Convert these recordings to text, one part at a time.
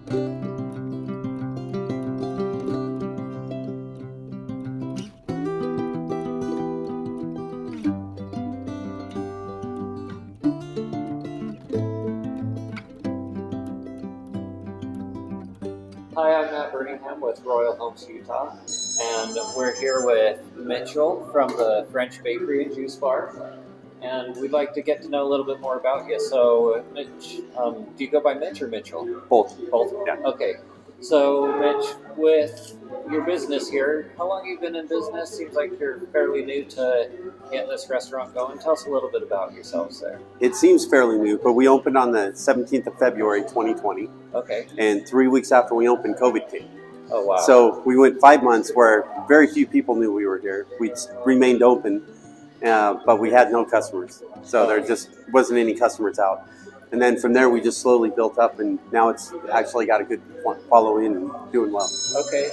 Hi, I'm Matt Burningham with Royalhomesut, Utah, and we're here with Mitchell from the French Bakery and Juice Bar, and we'd like to get to know a little bit more about you. So, Mitch, do you go by Mitch or Mitchell? Both. Both? Yeah. Okay. So, Mitch, with your business here, how long have you been in business? Seems like you're fairly new to getting this restaurant going. Tell us a little bit about yourselves there. It seems fairly new, but we opened on the 17th of February, 2020. Okay. And 3 weeks after we opened, COVID came. Oh, wow. So we went 5 months where very few people knew we were here. We remained open, but we had no customers. So there just wasn't any customers out. And then from there, we just slowly built up, and now it's actually got a good following and doing well. Okay.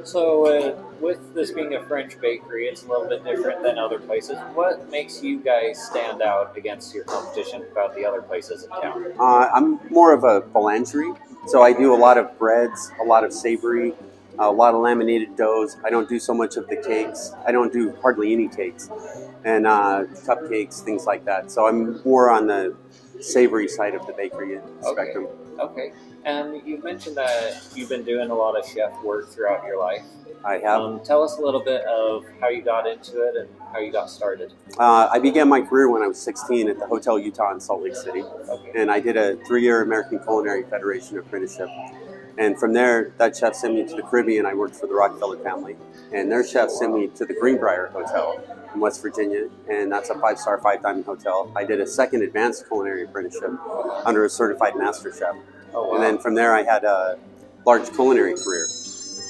So with this being a French bakery, it's a little bit different than other places. What makes you guys stand out against your competition about the other places in town? I'm more of a boulangerie, so I do a lot of breads, a lot of savory, a lot of laminated doughs. I don't do so much of the cakes. I don't do hardly any cakes, and cupcakes, things like that. So I'm more on the savory side of the bakery spectrum. Okay. And you've mentioned that you've been doing a lot of chef work throughout your life. I have. Tell us a little bit of how you got into it and how you got started. I began my career when I was 16 at the Hotel Utah in Salt Lake City. Okay. And I did a 3-year American Culinary Federation apprenticeship. And from there, that chef sent me to the Caribbean. I worked for the Rockefeller family. And their chef sent me to the Greenbrier Hotel in West Virginia. And that's a 5-star, 5-diamond hotel. I did a second advanced culinary apprenticeship under a certified master chef. Oh, wow. And then from there, I had a large culinary career.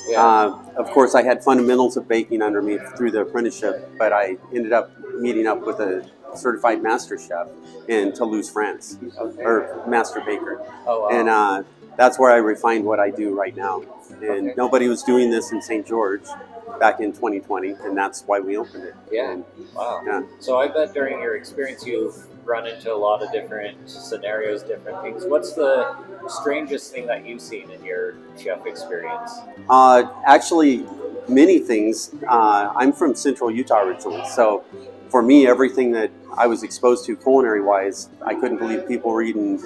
Yeah. Of course, I had fundamentals of baking under me through the apprenticeship, but I ended up meeting up with a certified master chef in Toulouse, France, or master baker. Oh, wow. And that's where I refined what I do right now. And nobody was doing this in St. George back in 2020, and that's why we opened it. Yeah. And, wow. Yeah. So I bet during your experience you've run into a lot of different scenarios, different things. What's the strangest thing that you've seen in your chef experience? Actually, many things. I'm from Central Utah originally, so for me, everything that I was exposed to culinary-wise, I couldn't believe people were eating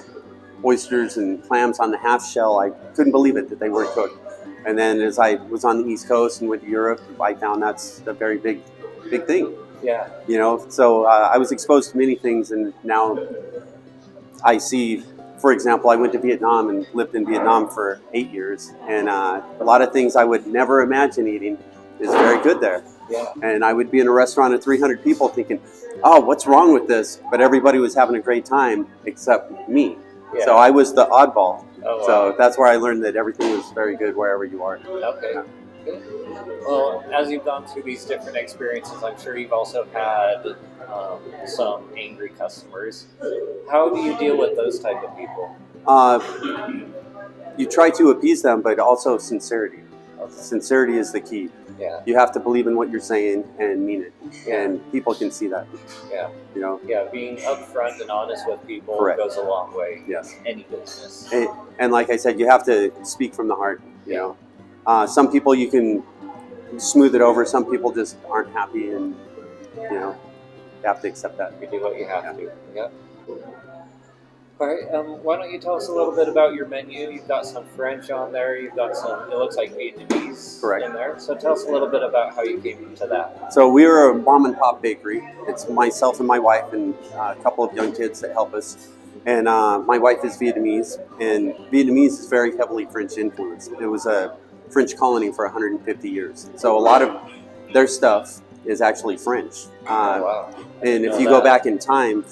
oysters and clams on the half shell. I couldn't believe it that they weren't cooked. And then as I was on the East Coast and went to Europe, I found that's a very big thing. Yeah. You know, so I was exposed to many things, and now I see, for example, I went to Vietnam and lived in Vietnam for 8 years, and a lot of things I would never imagine eating is very good there. Yeah. And I would be in a restaurant of 300 people thinking, oh, what's wrong with this? But everybody was having a great time except me. Yeah. So I was the oddball. Oh, wow. So that's where I learned that everything was very good wherever you are. Okay. Yeah. Good. Well, as you've gone through these different experiences, I'm sure you've also had some angry customers. How do you deal with those type of people? You try to appease them, but also sincerity. Sincerity is the key. Yeah. You have to believe in what you're saying and mean it, and people can see that. Yeah. You know. Yeah, being upfront and honest with people Correct. goes a long way. Yes. In any business. And like I said, you have to speak from the heart. You know, some people you can smooth it over. Some people just aren't happy, and you know, you have to accept that. You do what you have to. Yep. All right. Why don't you tell us a little bit about your menu? You've got some French on there. You've got some. It looks like Vietnamese Correct. in there. So tell us a little bit about how you came to that. So we are a mom and pop bakery. It's myself and my wife and a couple of young kids that help us. And my wife is Vietnamese, and Vietnamese is very heavily French influenced. It was a French colony for 150 years. So a lot of their stuff is actually French. Wow. And if you go back in time,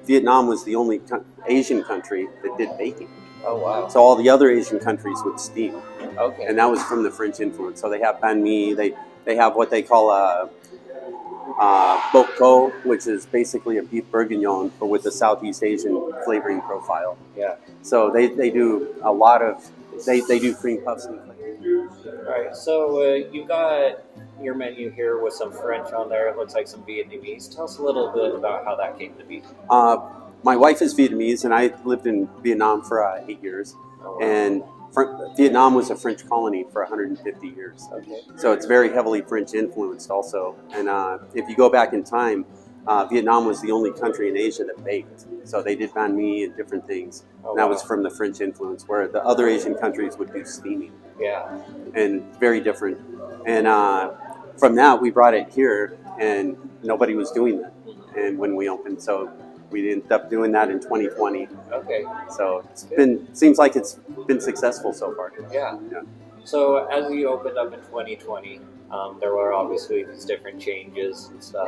Vietnam was the only Asian country that did baking. Oh, wow. So all the other Asian countries would steam. Okay. And that was from the French influence. So they have banh mi, they have what they call a bok choy, which is basically a beef bourguignon, but with a Southeast Asian flavoring profile. Yeah. So they do a lot of, they do cream puffs and All right. So you got your menu here with some French on there. It looks like some Vietnamese. Tell us a little bit about how that came to be. my wife is Vietnamese, and I lived in Vietnam for 8 years. And Vietnam was a French colony for 150 years. Okay. So it's very heavily French influenced also. And if you go back in time, Vietnam was the only country in Asia that baked. So they did banh mi and different things. And that was from the French influence, where the other Asian countries would do steaming. Yeah. And very different. And from that, we brought it here, and nobody was doing that. And when we opened, so we ended up doing that in 2020. Okay. So seems like it's been successful so far. Yeah. So as you opened up in 2020, there were obviously these different changes and stuff,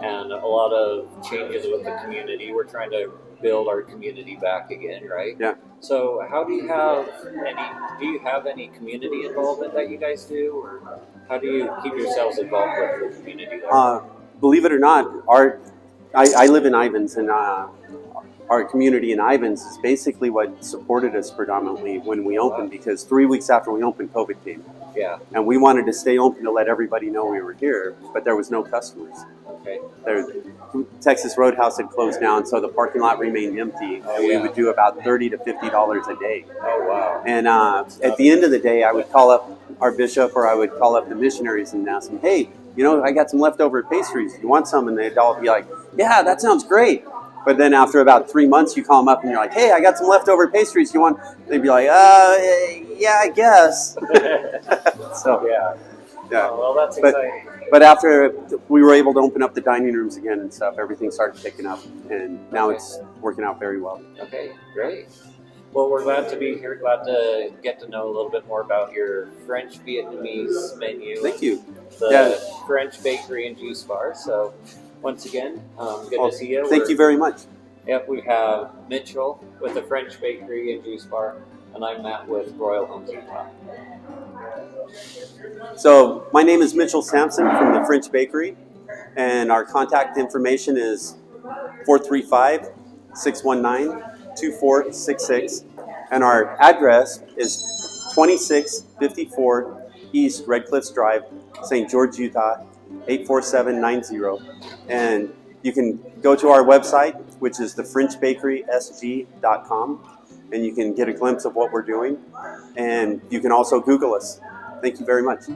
and a lot of changes with the community. We're trying to build our community back again, right? Yeah. So how do you have any community involvement that you guys do, or how do you keep yourselves involved with the community there? Believe it or not, I live in Ivins, and our community in Ivins is basically what supported us predominantly when we opened, because 3 weeks after we opened, COVID came. Yeah. And we wanted to stay open to let everybody know we were here, but there was no customers. Okay. Texas Roadhouse had closed down, so the parking lot remained empty, and we would do about $30 to $50 a day. Oh, wow. And at the end of the day, I would call up our bishop, or I would call up the missionaries and ask them, hey, I got some leftover pastries. You want some? And they'd all be like, yeah, that sounds great. But then after about 3 months, you call them up and you're like, hey, I got some leftover pastries. You want? They'd be like, yeah, I guess. So Yeah. Oh, well, that's exciting. But after we were able to open up the dining rooms again and stuff, everything started picking up, and now it's working out very well. Okay, great. Well, we're glad to be here. Glad to get to know a little bit more about your French Vietnamese menu. Thank you. The French bakery and juice bar. So, once again, good to see you. Thank you very much. Yep, we have Mitchell with the French bakery and juice bar, and I'm Matt with Royalhomesut. So my name is Mitchell Sampson from the French Bakery, and our contact information is 435-619-2466, and our address is 2654 East Red Cliffs Drive, St. George, Utah, 84790. And you can go to our website, which is thefrenchbakerysg.com, and you can get a glimpse of what we're doing, and you can also Google us. Thank you very much.